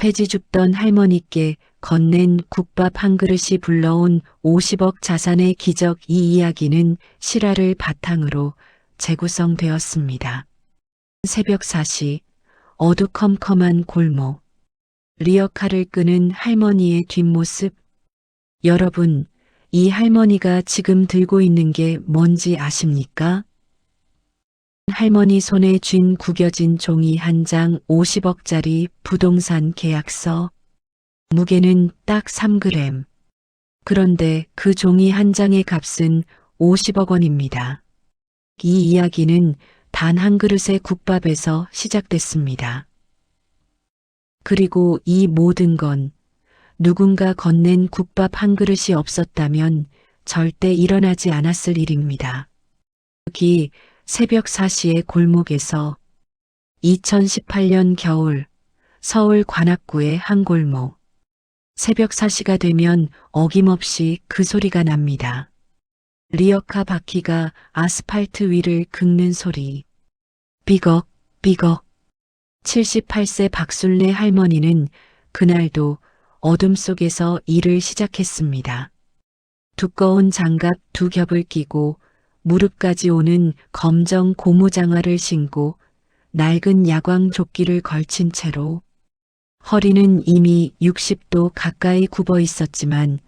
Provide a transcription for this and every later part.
폐지 줍던 할머니께 건넨 국밥 한 그릇이 불러온 50억 자산의 기적, 이 이야기는 실화를 바탕으로 재구성되었습니다. 새벽 4시 어두컴컴한 골목, 리어카를 끄는 할머니의 뒷모습. 여러분, 이 할머니가 지금 들고 있는 게 뭔지 아십니까? 할머니 손에 쥔 구겨진 종이 한 장, 50억짜리 부동산 계약서. 무게는 딱 3g. 그런데 그 종이 한 장의 값은 50억 원입니다. 이 이야기는 단 한 그릇의 국밥에서 시작됐습니다. 그리고 이 모든 건 누군가 건넨 국밥 한 그릇이 없었다면 절대 일어나지 않았을 일입니다. 여기 새벽 4시의 골목에서 2018년 겨울 서울 관악구의 한 골목. 새벽 4시가 되면 어김없이 그 소리가 납니다. 리어카 바퀴가 아스팔트 위를 긁는 소리. 삐걱, 삐걱. 78세 박순례 할머니는 그날도 어둠 속에서 일을 시작했습니다. 두꺼운 장갑 2겹을 끼고 무릎까지 오는 검정 고무장화를 신고 낡은 야광 조끼를 걸친 채로, 허리는 이미 60도 가까이 굽어 있었지만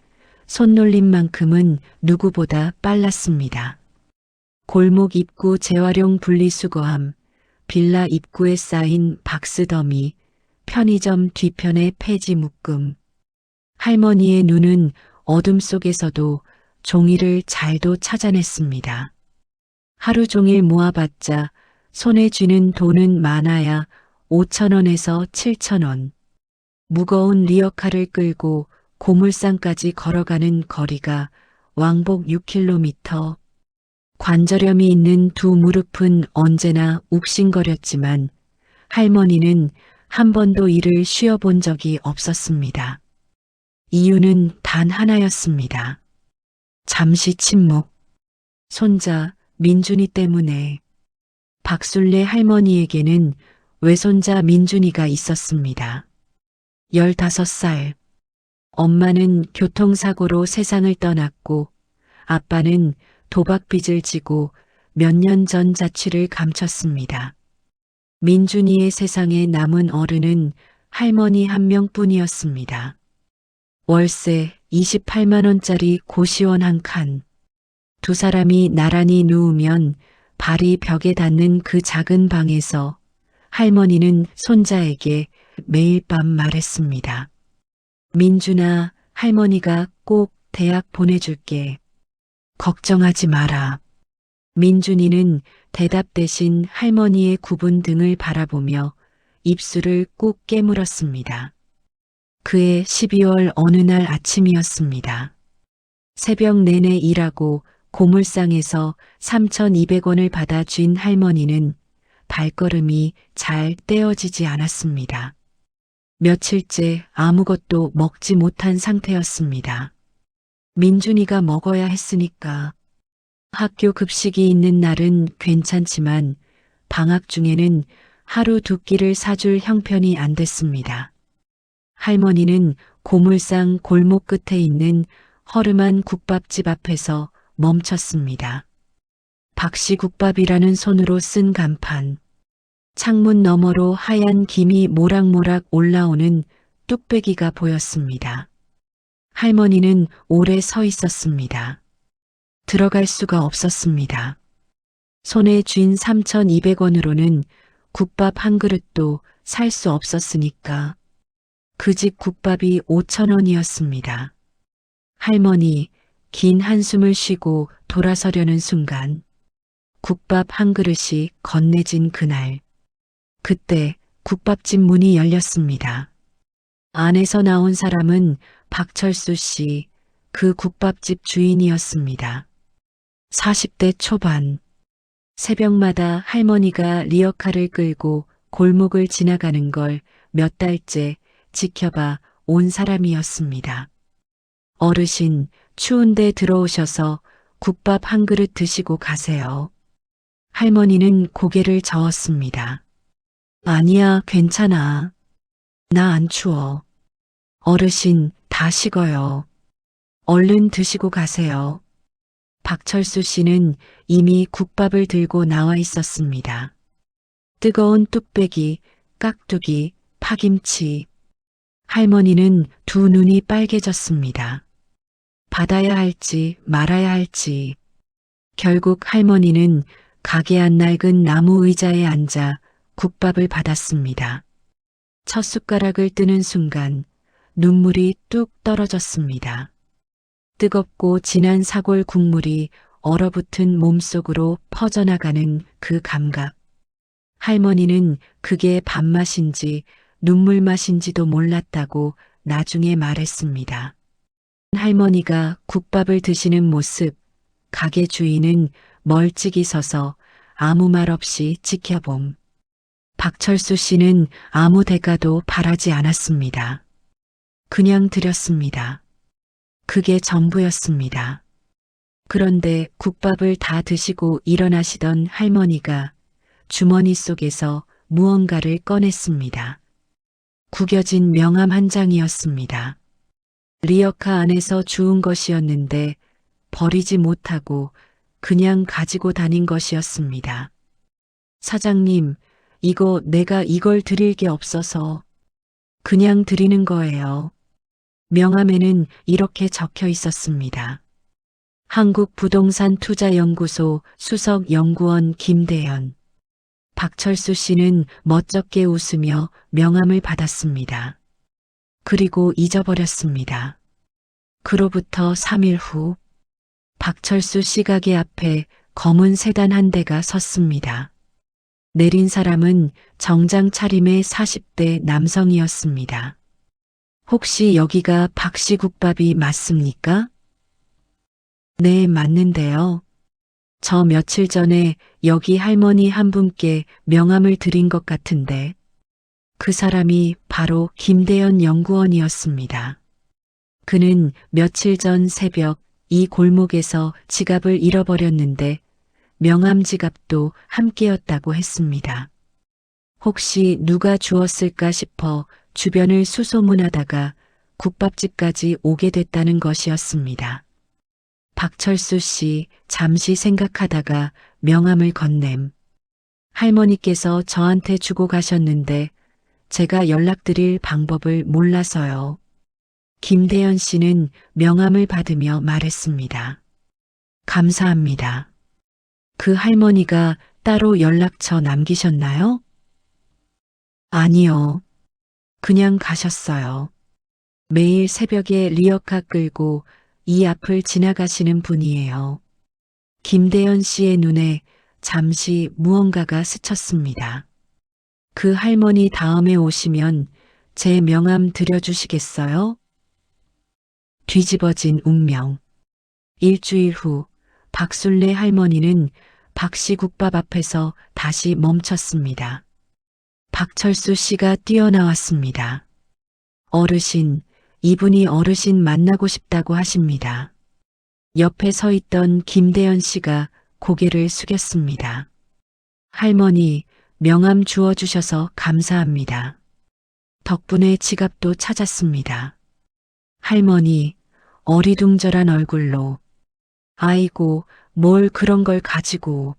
손놀림만큼은 누구보다 빨랐습니다. 골목 입구 재활용 분리수거함, 빌라 입구에 쌓인 박스더미, 편의점 뒤편의 폐지 묶음. 할머니의 눈은 어둠 속에서도 종이를 잘도 찾아냈습니다. 하루 종일 모아봤자 손에 쥐는 돈은 많아야 5,000원에서 7,000원. 무거운 리어카를 끌고 고물상까지 걸어가는 거리가 왕복 6km. 관절염이 있는 두 무릎은 언제나 욱신거렸지만 할머니는 한 번도 일을 쉬어본 적이 없었습니다. 이유는 단 하나였습니다. 잠시 침묵. 손자 민준이 때문에. 박순례 할머니에게는 외손자 민준이가 있었습니다. 15살. 엄마는 교통사고로 세상을 떠났고 아빠는 도박빚을 지고 몇 년 전 자취를 감췄습니다. 민준이의 세상에 남은 어른은 할머니 한 명뿐이었습니다. 월세 28만 원짜리 고시원 한 칸. 두 사람이 나란히 누우면 발이 벽에 닿는 그 작은 방에서 할머니는 손자에게 매일 밤 말했습니다. 민준아, 할머니가 꼭 대학 보내줄게. 걱정하지 마라. 민준이는 대답 대신 할머니의 굽은 등을 바라보며 입술을 꾹 깨물었습니다. 그해 12월 어느 날 아침이었습니다. 새벽 내내 일하고 고물상에서 3,200원을 받아 쥔 할머니는 발걸음이 잘 떼어지지 않았습니다. 며칠째 아무것도 먹지 못한 상태였습니다. 민준이가 먹어야 했으니까. 학교 급식이 있는 날은 괜찮지만 방학 중에는 하루 2끼를 사줄 형편이 안 됐습니다. 할머니는 고물상 골목 끝에 있는 허름한 국밥집 앞에서 멈췄습니다. 박씨국밥이라는 손으로 쓴 간판. 창문 너머로 하얀 김이 모락모락 올라오는 뚝배기가 보였습니다. 할머니는 오래 서 있었습니다. 들어갈 수가 없었습니다. 손에 쥔 3,200원으로는 국밥 한 그릇도 살 수 없었으니까. 그 집 국밥이 5,000원이었습니다. 할머니, 긴 한숨을 쉬고 돌아서려는 순간 국밥 한 그릇이 건네진 그날. 그때 국밥집 문이 열렸습니다. 안에서 나온 사람은 박철수 씨, 그 국밥집 주인이었습니다. 40대 초반. 새벽마다 할머니가 리어카를 끌고 골목을 지나가는 걸 몇 달째 지켜봐 온 사람이었습니다. 어르신, 추운데 들어오셔서 국밥 한 그릇 드시고 가세요. 할머니는 고개를 저었습니다. 아니야, 괜찮아. 나 안 추워. 어르신, 다 식어요. 얼른 드시고 가세요. 박철수 씨는 이미 국밥을 들고 나와 있었습니다. 뜨거운 뚝배기, 깍두기, 파김치. 할머니는 두 눈이 빨개졌습니다. 받아야 할지 말아야 할지. 결국 할머니는 가게 안 낡은 나무 의자에 앉아 국밥을 받았습니다. 첫 숟가락을 뜨는 순간 눈물이 뚝 떨어졌습니다. 뜨겁고 진한 사골 국물이 얼어붙은 몸속으로 퍼져나가는 그 감각. 할머니는 그게 밥맛인지 눈물 맛인지도 몰랐다고 나중에 말했습니다. 할머니가 국밥을 드시는 모습, 가게 주인은 멀찍이 서서 아무 말 없이 지켜봄. 박철수 씨는 아무 대가도 바라지 않았습니다. 그냥 드렸습니다. 그게 전부였습니다. 그런데 국밥을 다 드시고 일어나시던 할머니가 주머니 속에서 무언가를 꺼냈습니다. 구겨진 명함 한 장이었습니다. 리어카 안에서 주운 것이었는데 버리지 못하고 그냥 가지고 다닌 것이었습니다. 사장님, 내가 이걸 드릴 게 없어서 그냥 드리는 거예요. 명함에는 이렇게 적혀 있었습니다. 한국부동산투자연구소 수석연구원 김대현. 박철수 씨는 멋쩍게 웃으며 명함을 받았습니다. 그리고 잊어버렸습니다. 그로부터 3일 후 박철수 씨 가게 앞에 검은 세단 한 대가 섰습니다. 내린 사람은 정장 차림의 40대 남성이었습니다. 혹시 여기가 박씨 국밥이 맞습니까? 네, 맞는데요. 저 며칠 전에 여기 할머니 한 분께 명함을 드린 것 같은데 그 사람이 바로 김대현 연구원이었습니다. 그는 며칠 전 새벽 이 골목에서 지갑을 잃어버렸는데 명함 지갑도 함께였다고 했습니다. 혹시 누가 주었을까 싶어 주변을 수소문하다가 국밥집까지 오게 됐다는 것이었습니다. 박철수 씨 잠시 생각하다가 명함을 건넴. 할머니께서 저한테 주고 가셨는데 제가 연락드릴 방법을 몰라서요. 김대현 씨는 명함을 받으며 말했습니다. 감사합니다. 그 할머니가 따로 연락처 남기셨나요? 아니요. 그냥 가셨어요. 매일 새벽에 리어카 끌고 이 앞을 지나가시는 분이에요. 김대현 씨의 눈에 잠시 무언가가 스쳤습니다. 그 할머니 다음에 오시면 제 명함 드려주시겠어요? 뒤집어진 운명. 일주일 후 박술래 할머니는 박씨 국밥 앞에서 다시 멈췄습니다. 박철수 씨가 뛰어나왔습니다. 어르신, 이분이 어르신 만나고 싶다고 하십니다. 옆에 서 있던 김대현 씨가 고개를 숙였습니다. 할머니, 명함 주워주셔서 감사합니다. 덕분에 지갑도 찾았습니다. 할머니, 어리둥절한 얼굴로 아이고, 뭘 그런 걸 가지고.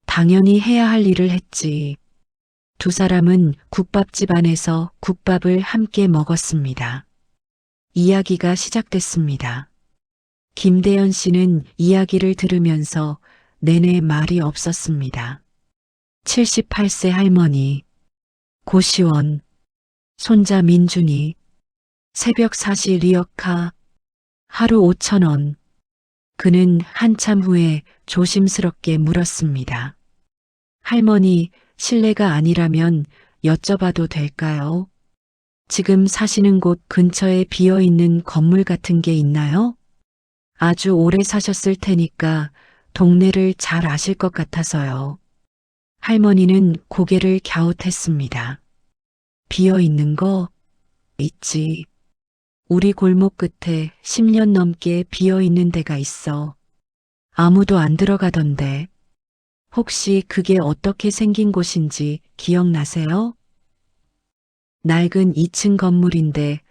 당연히 해야 할 일을 했지. 두 사람은 국밥집 안에서 국밥을 함께 먹었습니다. 이야기가 시작됐습니다. 김대현 씨는 이야기를 들으면서 내내 말이 없었습니다. 78세 할머니, 고시원, 손자 민준이, 새벽 4시 리어카, 하루 5,000원. 그는 한참 후에 조심스럽게 물었습니다. 할머니, 실례가 아니라면 여쭤봐도 될까요? 지금 사시는 곳 근처에 비어있는 건물 같은 게 있나요? 아주 오래 사셨을 테니까 동네를 잘 아실 것 같아서요. 할머니는 고개를 갸웃했습니다. 비어있는 거? 있지. 우리 골목 끝에 10년 넘게 비어있는 데가 있어. 아무도 안 들어가던데. 혹시 그게 어떻게 생긴 곳인지 기억나세요? 낡은 2층 건물인데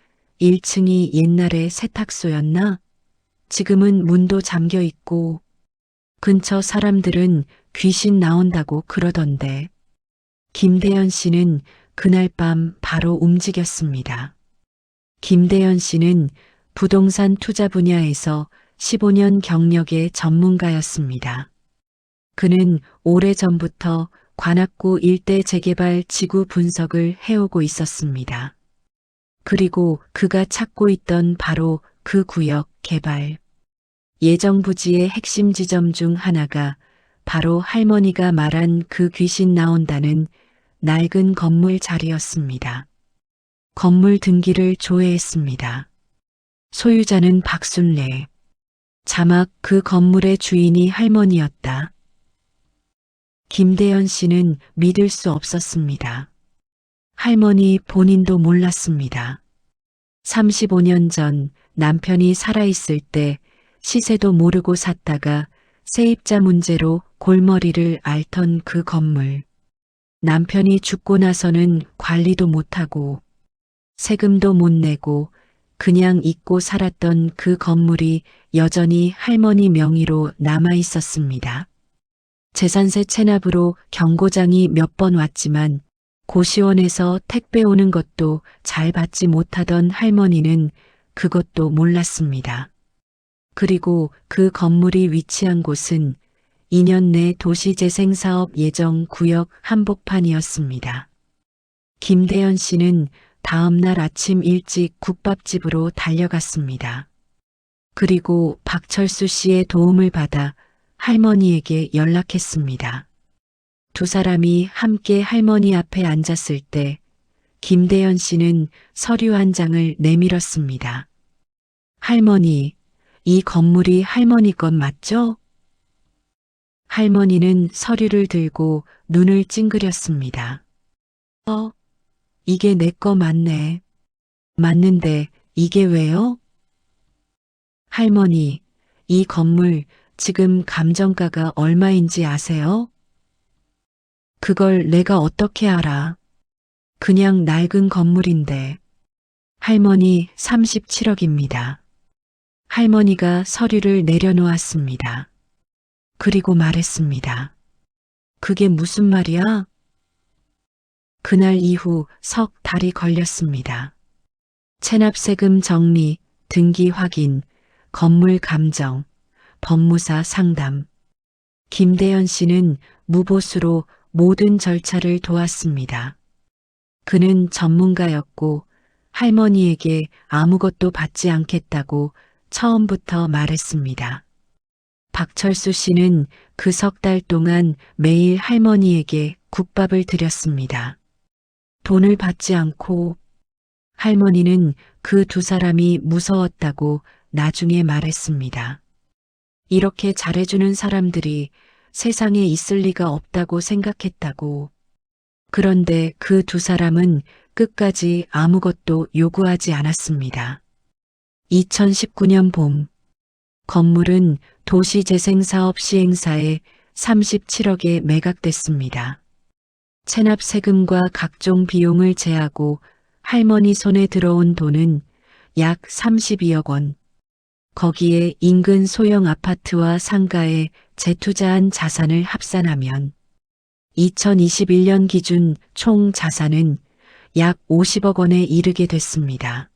1층이 옛날에 세탁소였나? 지금은 문도 잠겨 있고 근처 사람들은 귀신 나온다고 그러던데. 김대현 씨는 그날 밤 바로 움직였습니다. 김대현 씨는 부동산 투자 분야에서 15년 경력의 전문가였습니다. 그는 오래전부터 관악구 일대 재개발 지구 분석을 해오고 있었습니다. 그리고 그가 찾고 있던 바로 그 구역 개발 예정 부지의 핵심 지점 중 하나가 바로 할머니가 말한 그 귀신 나온다는 낡은 건물 자리였습니다. 건물 등기를 조회했습니다. 소유자는 박순례. 자막 그 건물의 주인이 할머니였다. 김대현 씨는 믿을 수 없었습니다. 할머니 본인도 몰랐습니다. 35년 전 남편이 살아있을 때 시세도 모르고 샀다가 세입자 문제로 골머리를 앓던 그 건물. 남편이 죽고 나서는 관리도 못하고 세금도 못 내고 그냥 잊고 살았던 그 건물이 여전히 할머니 명의로 남아 있었습니다. 재산세 체납으로 경고장이 몇 번 왔지만 고시원에서 택배 오는 것도 잘 받지 못하던 할머니는 그것도 몰랐습니다. 그리고 그 건물이 위치한 곳은 2년 내 도시재생사업 예정 구역 한복판이었습니다. 김대현 씨는 다음 날 아침 일찍 국밥집으로 달려갔습니다. 그리고 박철수 씨의 도움을 받아 할머니에게 연락했습니다. 두 사람이 함께 할머니 앞에 앉았을 때 김대현 씨는 서류 한 장을 내밀었습니다. 할머니, 이 건물이 할머니 것 맞죠? 할머니는 서류를 들고 눈을 찡그렸습니다. 이게 내 거 맞네. 맞는데 이게 왜요? 할머니, 이 건물 지금 감정가가 얼마인지 아세요? 그걸 내가 어떻게 알아? 그냥 낡은 건물인데. 할머니 37억입니다. 할머니가 서류를 내려놓았습니다. 그리고 말했습니다. 그게 무슨 말이야? 그날 이후 석 달이 걸렸습니다. 체납세금 정리, 등기 확인, 건물 감정, 법무사 상담. 김대현 씨는 무보수로 모든 절차를 도왔습니다. 그는 전문가였고 할머니에게 아무것도 받지 않겠다고 처음부터 말했습니다. 박철수 씨는 그 석 달 동안 매일 할머니에게 국밥을 드렸습니다. 돈을 받지 않고 할머니는 그 두 사람이 무서웠다고 나중에 말했습니다. 이렇게 잘해주는 사람들이 세상에 있을 리가 없다고 생각했다고. 그런데 그 두 사람은 끝까지 아무것도 요구하지 않았습니다. 2019년 봄, 건물은 도시재생사업 시행사에 37억에 매각됐습니다. 체납 세금과 각종 비용을 제하고 할머니 손에 들어온 돈은 약 32억 원. 거기에 인근 소형 아파트와 상가에 재투자한 자산을 합산하면 2021년 기준 총 자산은 약 50억 원에 이르게 됐습니다.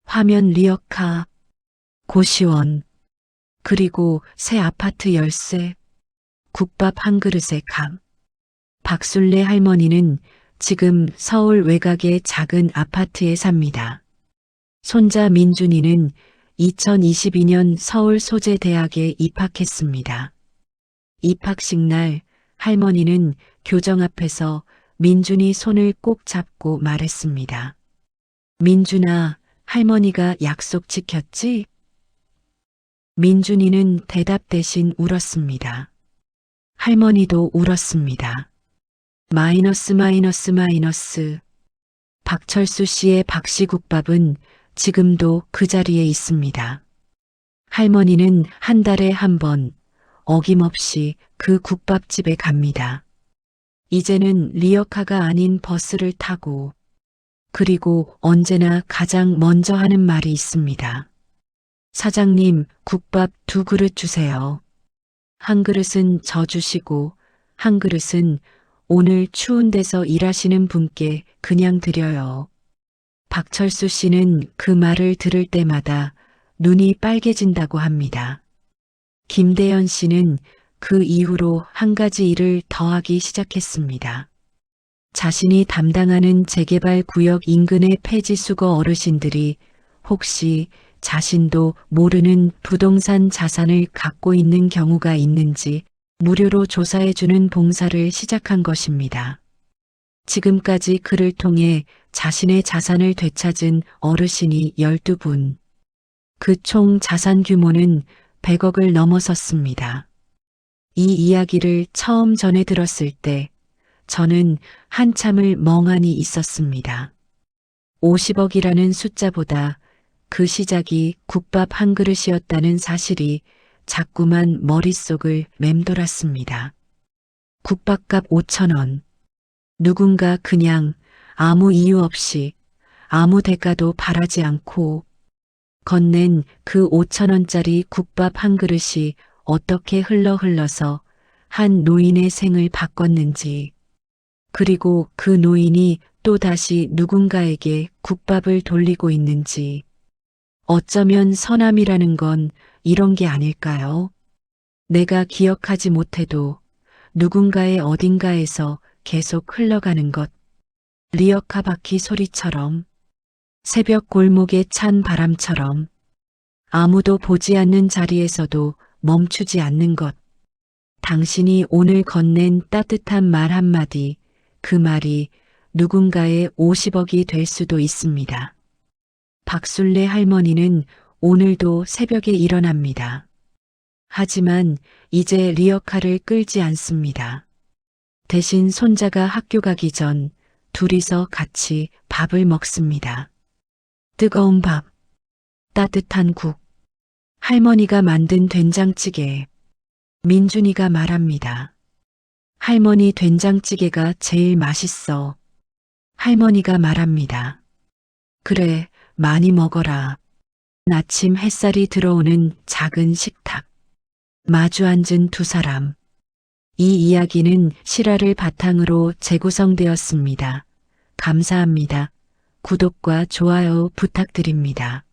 화면 리어카, 고시원, 그리고 새 아파트 열쇠, 국밥 한 그릇의 값. 박순례 할머니는 지금 서울 외곽의 작은 아파트에 삽니다. 손자 민준이는 2022년 서울 소재대학에 입학했습니다. 입학식 날 할머니는 교정 앞에서 민준이 손을 꼭 잡고 말했습니다. 민준아, 할머니가 약속 지켰지? 민준이는 대답 대신 울었습니다. 할머니도 울었습니다. 마이너스 마이너스 마이너스. 박철수 씨의 박씨국밥은 지금도 그 자리에 있습니다. 할머니는 한 달에 한 번 어김없이 그 국밥집에 갑니다. 이제는 리어카가 아닌 버스를 타고 그리고 언제나 가장 먼저 하는 말이 있습니다. 사장님, 국밥 2그릇 주세요. 한 그릇은 저 주시고, 한 그릇은 오늘 추운 데서 일하시는 분께 그냥 드려요. 박철수 씨는 그 말을 들을 때마다 눈이 빨개진다고 합니다. 김대현 씨는 그 이후로 한 가지 일을 더 하기 시작했습니다. 자신이 담당하는 재개발 구역 인근의 폐지 수거 어르신들이 혹시 자신도 모르는 부동산 자산을 갖고 있는 경우가 있는지 무료로 조사해주는 봉사를 시작한 것입니다. 지금까지 그를 통해 자신의 자산을 되찾은 어르신이 12분. 그 총 자산 규모는 100억을 넘어섰습니다. 이 이야기를 처음 전해 들었을 때 저는 한참을 멍하니 있었습니다. 50억이라는 숫자보다 그 시작이 국밥 한 그릇이었다는 사실이 자꾸만 머릿속을 맴돌았습니다. 국밥값 5,000원. 누군가 그냥 아무 이유 없이 아무 대가도 바라지 않고 건넨 그 5,000원짜리 국밥 한 그릇이 어떻게 흘러서 한 노인의 생을 바꿨는지, 그리고 그 노인이 또다시 누군가에게 국밥을 돌리고 있는지, 어쩌면 선함이라는 건 이런 게 아닐까요? 내가 기억하지 못해도 누군가의 어딘가에서 계속 흘러가는 것. 리어카 바퀴 소리처럼, 새벽 골목에 찬 바람처럼, 아무도 보지 않는 자리에서도 멈추지 않는 것. 당신이 오늘 건넨 따뜻한 말 한마디, 그 말이 누군가의 50억이 될 수도 있습니다. 박술래 할머니는 오늘도 새벽에 일어납니다. 하지만 이제 리어카를 끌지 않습니다. 대신 손자가 학교 가기 전 둘이서 같이 밥을 먹습니다. 뜨거운 밥, 따뜻한 국, 할머니가 만든 된장찌개. 민준이가 말합니다. 할머니 된장찌개가 제일 맛있어. 할머니가 말합니다. 그래, 많이 먹어라. 아침 햇살이 들어오는 작은 식탁. 마주 앉은 두 사람. 이 이야기는 실화를 바탕으로 재구성되었습니다. 감사합니다. 구독과 좋아요 부탁드립니다.